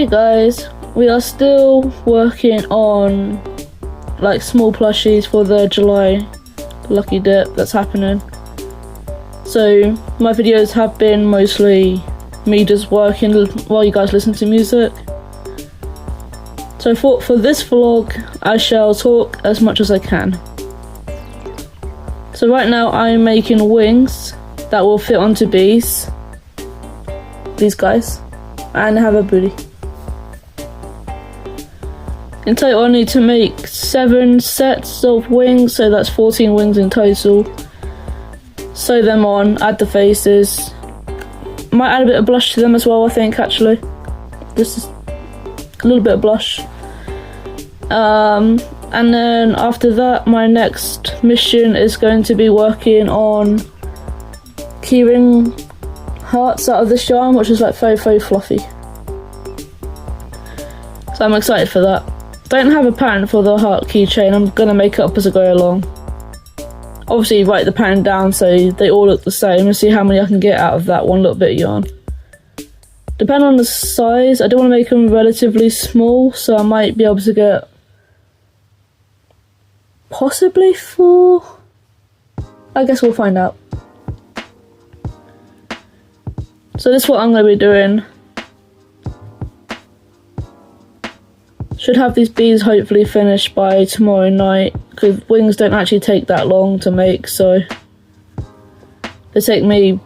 Hey guys, we are still working on like small plushies for the July lucky dip that's happening. So my videos have been mostly me just working while you guys listen to music. So for this vlog I shall talk as much as I can. So right now I'm making wings that will fit onto bees, these guys, and have a booty. In total I need to make 7 sets of wings, so that's 14 wings in total. Sew them on, add the faces. Might add a bit of blush to them as well, I think, actually. This is a little bit of blush. And then after that, my next mission is going to be working on keyring hearts out of this yarn, which is like very fluffy. So I'm excited for that. Don't have a pattern for the heart keychain, I'm gonna make it up as I go along. Obviously write the pattern down so they all look the same and see how many I can get out of that one little bit of yarn. Depending on the size, I do want to make them relatively small, so I might be able to get possibly 4. I guess we'll find out. So this is what I'm going to be doing. Should have these bees hopefully finished by tomorrow night, because wings don't actually take that long to make, so they take me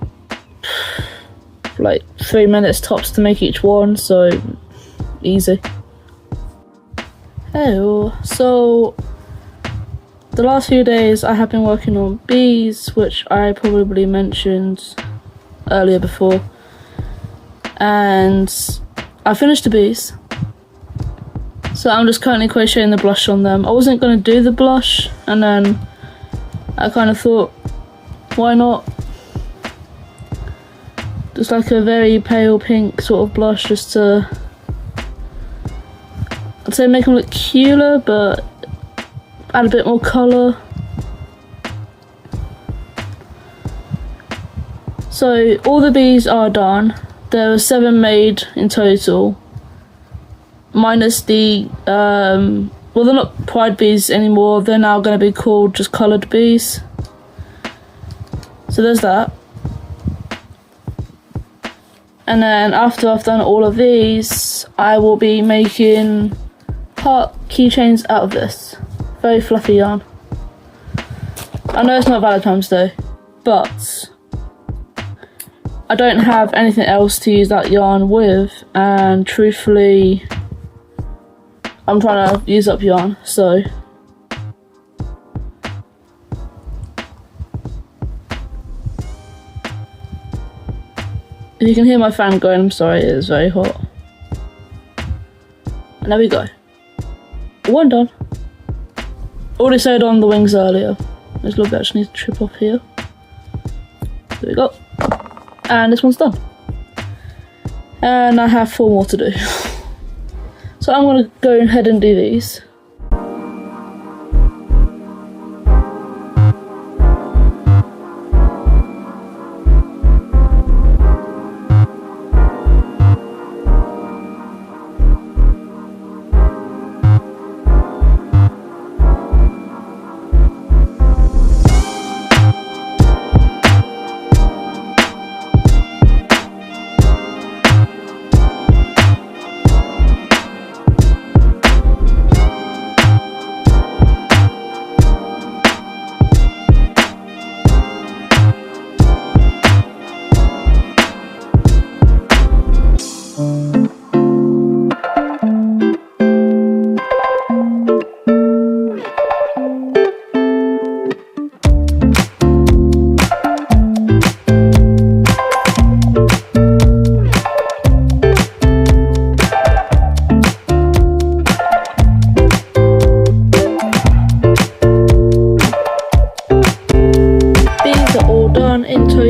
like 3 minutes tops to make each one, so easy. Hello. So the last few days I have been working on bees, which I probably mentioned earlier before, and I finished the bees. So I'm just currently crocheting the blush on them. I wasn't going to do the blush, and then I kind of thought, why not? Just like a very pale pink sort of blush, just to, I'd say, make them look cuter, but add a bit more colour. So all the bees are done. There were 7 made in total. Minus the, well, they're not pride bees anymore, they're now going to be called just coloured bees. So there's that. And then after I've done all of these, I will be making heart keychains out of this. Very fluffy yarn. I know it's not Valentine's Day, but I don't have anything else to use that yarn with, and truthfully I'm trying to use up yarn, so if you can hear my fan going, I'm sorry, it is very hot. And there we go. One done. Already sewed on the wings earlier. There's a little bit I just need to trip off here. There we go. And this one's done. And I have 4 more to do. So I'm going to go ahead and do these.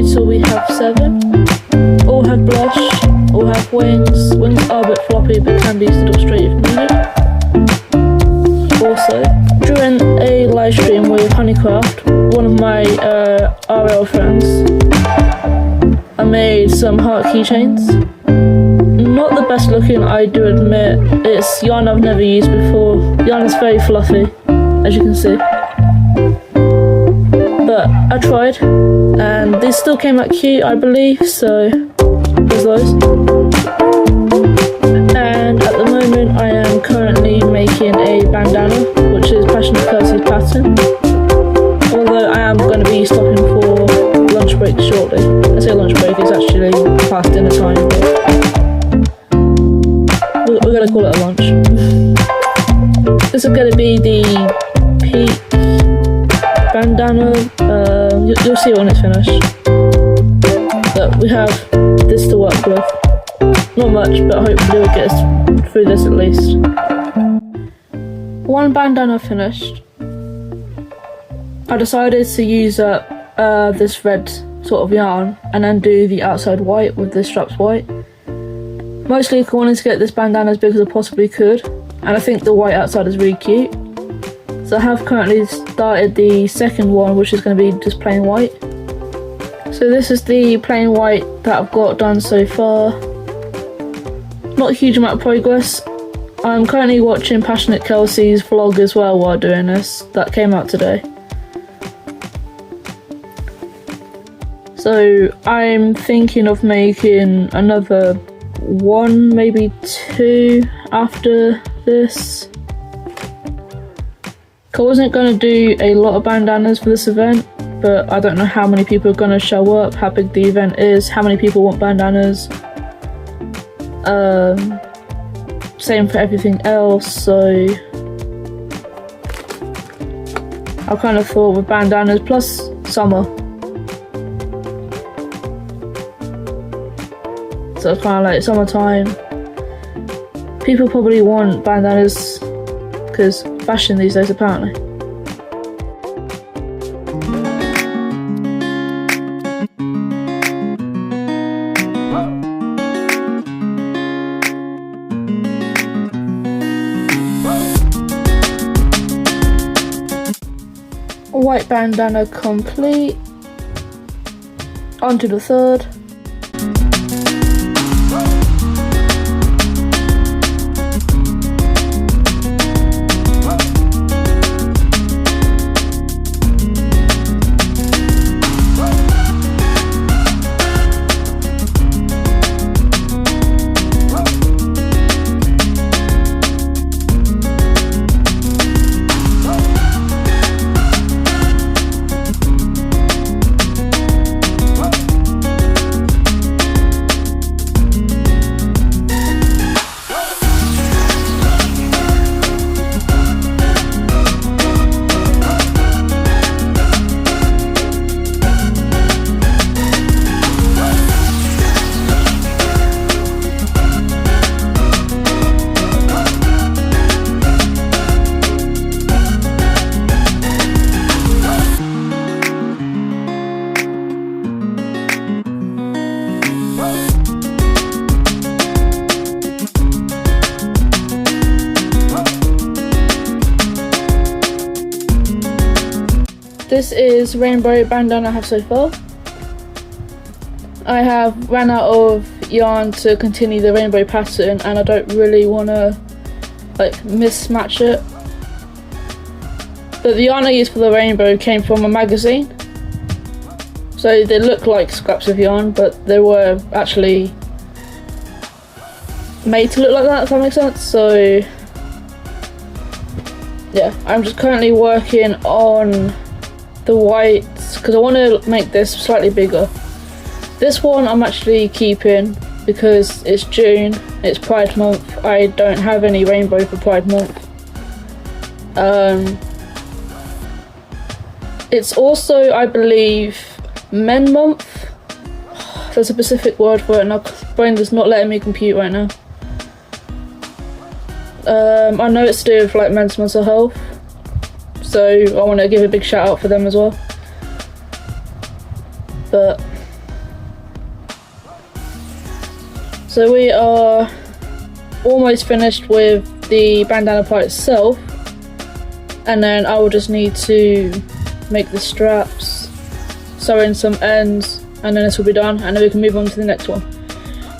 So we have 7. All have blush, all have wings. Wings are a bit floppy but can be stood up straight if needed. Also, during a live stream with Honeycraft, one of my RL friends, I made some heart keychains. Not the nice looking, I do admit. It's yarn I've never used before. Yarn is very fluffy, as you can see. But I tried, and these still came out cute, I believe, so there's those. And at the moment I am currently making a bandana, which is Passionate Kelsey's pattern. Although I am going to be stopping for lunch break shortly. I say lunch break, it's actually past dinner time, but we're going to call it a lunch. This is going to be the peak bandana. You'll see it when it's finished. But we have this to work with. Not much, but hopefully we'll get us through this at least. One bandana finished. I decided to use up this red sort of yarn and then do the outside white with the straps white. Mostly I wanted to get this bandana as big as I possibly could, and I think the white outside is really cute. So I have currently started the second one, which is going to be just plain white. So this is the plain white that I've got done so far. Not a huge amount of progress. I'm currently watching Passionate Kelsey's vlog as well while doing this. That came out today. So I'm thinking of making another one, maybe two after this. I wasn't going to do a lot of bandanas for this event, but I don't know how many people are going to show up, how big the event is, how many people want bandanas. Same for everything else, so I kind of thought with bandanas plus summer. So it's kind of like summertime. People probably want bandanas because fashion these days apparently. White bandana complete. On to the third. This is rainbow bandana I have so far. I have ran out of yarn to continue the rainbow pattern and I don't really want to like mismatch it. But the yarn I used for the rainbow came from a magazine. So they look like scraps of yarn, but they were actually made to look like that, if that makes sense. So yeah, I'm just currently working on the whites because I want to make this slightly bigger. This one I'm actually keeping because it's June, it's Pride Month. I don't have any rainbow for Pride Month. It's also, I believe, Men Month. There's a specific word for it and my brain is not letting me compute right now. I know it's to do with like men's mental health, so I want to give a big shout out for them as well. But so we are almost finished with the bandana part itself, and then I will just need to make the straps, sew in some ends, and then this will be done, and then we can move on to the next one.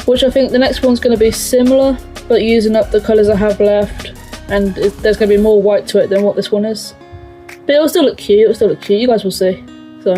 which I think the next one's going to be similar, but using up the colours I have left, and there's going to be more white to it than what this one is. But it'll still look cute, you guys will see. So.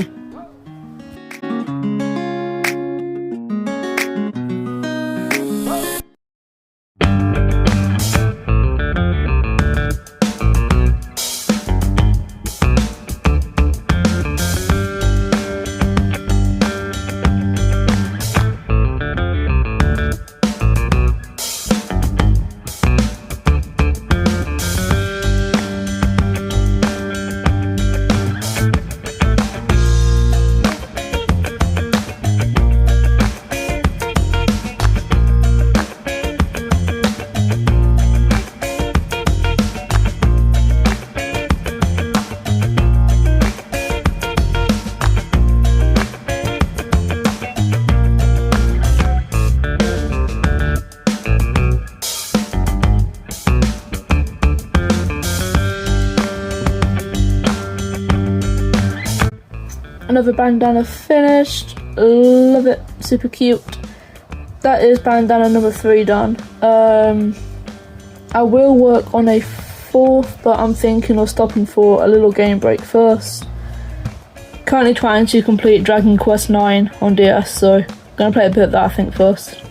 Another bandana finished. Love it, super cute. That is bandana number 3 done. I will work on a 4th, but I'm thinking of stopping for a little game break first. Currently trying to complete Dragon Quest IX on DS, so I'm gonna play a bit of that I think first.